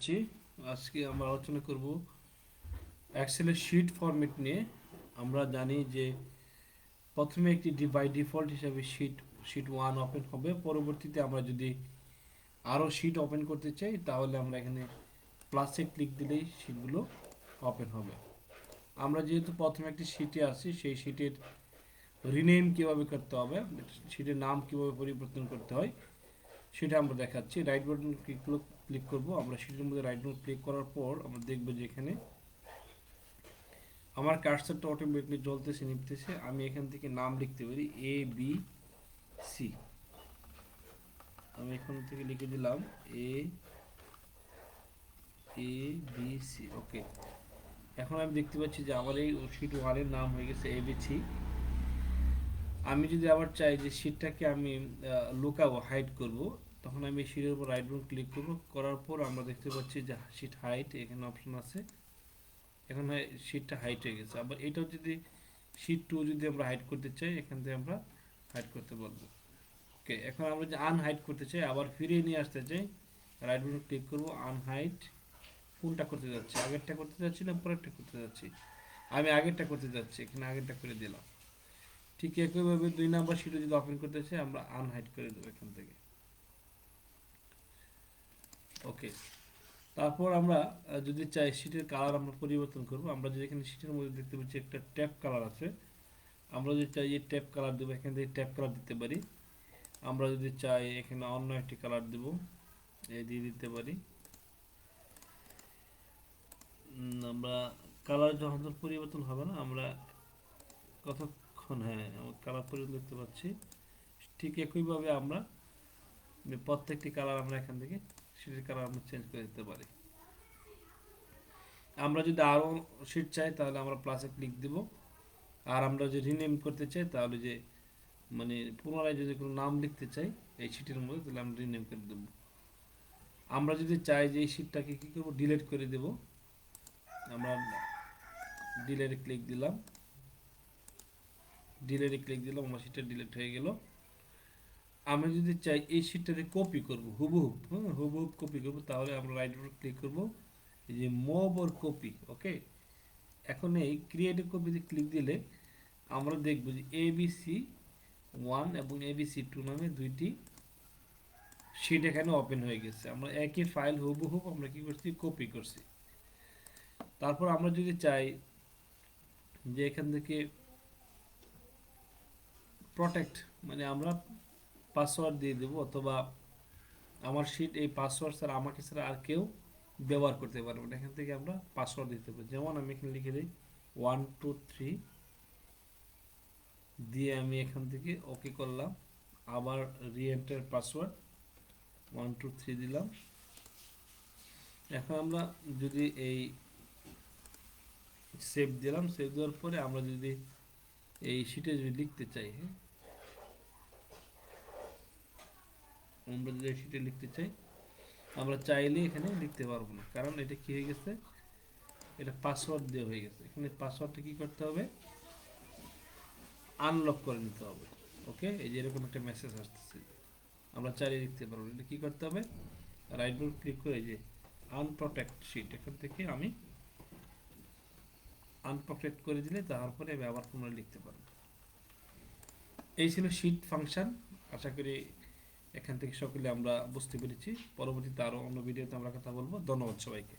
জানাচ্ছি। আজকে আমরা আলোচনা করব এক্সেলের শীট ফরম্যাট নিয়ে। আমরা জানি যে প্রথমে একটি বাই ডিফল্ট হিসাবে শীট 1 ওপেন হবে। পরবর্তীতে আমরা যদি আরও শীট ওপেন করতে চাই তাহলে আমরা এখানে প্লাসে ক্লিক দিলেই শীটগুলো ওপেন হবে। আমরা যেহেতু প্রথমে একটি শীটে আছি, সেই শীটের রিনেম কীভাবে করতে হবে, শীটের নাম কীভাবে পরিবর্তন করতে হয় সেটা আমরা দেখাচ্ছি। রাইট বাটন ক্লিক করব। আমরা শীটের মধ্যে রাইট বাটন ক্লিক করার পর আমরা দেখব যে এখানে আমার কার্সারটা অটোমেটিকলি জ্বলতেছে নিপতেছে। আমি এখান থেকে নাম লিখতে পারি ABC। আমি এখান থেকে লিখে দিলাম ABC। ওকে, এখন আমি দেখতে পাচ্ছি যে আমার এই শীট 1 এর নাম হয়ে গেছে ABC। আমি যদি আবার চাই যে শীটটাকে আমি লুকাবো, হাইড করব, তখন আমি শীটের উপর রাইট বাটন ক্লিক করব। করার পর আমরা দেখতে পাচ্ছি যে শীট হাইট এখানে অপশন আছে। এখন শীটটা হাইট হয়ে গেছে। আবার এটাও যদি শীট 2 যদি আমরা হাইড করতে চাই, এখান থেকে আমরা হাইড করতে পারবো। ওকে, এখন আমরা যে আনহাইড করতে চাই, আবার ফিরিয়ে নিয়ে আসতে চাই, রাইট বাটন ক্লিক করব। আনহাইড কোনটা করতে যাচ্ছি, আগেরটা করতে যাচ্ছি না পরেরটা করতে যাচ্ছি? আমি আগেরটা করতে যাচ্ছি, এখানে আগেরটা করে দিলাম। ঠিক একইভাবে 2 নাম্বার শীটও যদি ওপেন করতে চাই, আমরা আনহাইড করে দেবো এখান থেকে। ওকে, তারপর আমরা যদি চাই শীটের কালার আমরা পরিবর্তন করব। আমরা যদি এখানে শীটের মধ্যে দেখতে পাচ্ছি একটা ট্যাপ কালার আছে, আমরা যদি চাই যে ট্যাপ কালার দেবো, এখান থেকে ট্যাপ কালার দিতে পারি। আমরা যদি চাই এখানে অন্য একটি কালার দেবো, দিয়ে দিতে পারি। আমরা কালার যখন পরিবর্তন হবে না, আমরা কতক্ষণ কালার পরিবর্তন দেখতে পাচ্ছি। ঠিক একইভাবে আমরা প্রত্যেকটি কালার আমরা এখান থেকে শীটের কালার আমরা চেঞ্জ করে দিতে পারি। আমরা যদি আরও শীট চাই তাহলে আমরা প্লাসে ক্লিক দেব। আর আমরা যদি রিনেম করতে চাই তাহলে যে পুনরায় যদি কোনো নাম লিখতে চাই এই শীটের মধ্যে, তাহলে আমরা রিনেম করে দেব। আমরা যদি চাই যে এই শীটটাকে কী করবো, ডিলিট করে দেব, আমরা ডিলিটে ক্লিক দিলাম। আমার শীটটা ডিলিট হয়ে গেল। আমি যদি চাই এই শীটটাতে কপি করব, হুবহুব কপি করব, তাহলে আমরা রাইট বাটন ক্লিক করব, এই যে মুভ অর কপি। ওকে, এখন এই ক্রিয়েট কপিতে ক্লিক দিলে আমরা দেখব যে ABC1 এবং ABC2 নামে দুইটি শীট এখানে ওপেন হয়ে গেছে। আমরা একই ফাইল হুবহুব আমরা কি করছি, কপি করছি। তারপর আমরা যদি চাই যে এখান থেকে প্রোটেক্ট, আমরা পাসওয়ার্ড দিয়ে দেব, অথবা আমার শীট এই পাসওয়ার্ড ছাড়া আমাকে ছাড়া আর কেউ ব্যবহার করতে পারবে না, এখান থেকে আমরা পাসওয়ার্ড দিতে পারি। যেমন আমি এখানে লিখে দিই 1 2 3 দিয়ে আমি এখান থেকে ওকে করলাম। আবার রিএন্টার পাসওয়ার্ড 1 2 3 দিলাম। এখন আমরা যদি এই সেভ দিলাম, সেভ দেওয়ার পরে আমরা যদি এই শীটে যদি লিখতে চাই, আমরা যদি এই শীটে লিখতে চাই, আমরা চাইলে এখানে লিখতে পারবো না, কারণ এটা কি হয়ে গেছে, এটা পাসওয়ার্ড দেওয়া হয়ে গেছে। এখানে পাসওয়ার্ডটা কি করতে হবে, আনলক করে নিতে হবে। ওকে, এই যে এরকম একটা মেসেজ আসতেছে, আমরা চাইলে লিখতে পারবো। এটা কি করতে হবে, রাইট বাটন ক্লিক করে যে আনপ্রোটেক্ট শীট, এখান থেকে আমি আনপ্রোটেক্ট করে দিলে তারপরে আমি আবার পুনরায় লিখতে পারবো। এই ছিল শীট ফাংশন। আশা করি এখান থেকে সকলে আমরা বুঝতে পেরেছি। পরবর্তীতে আরও অন্য ভিডিওতে আমরা কথা বলবো। ধন্যবাদ সবাইকে।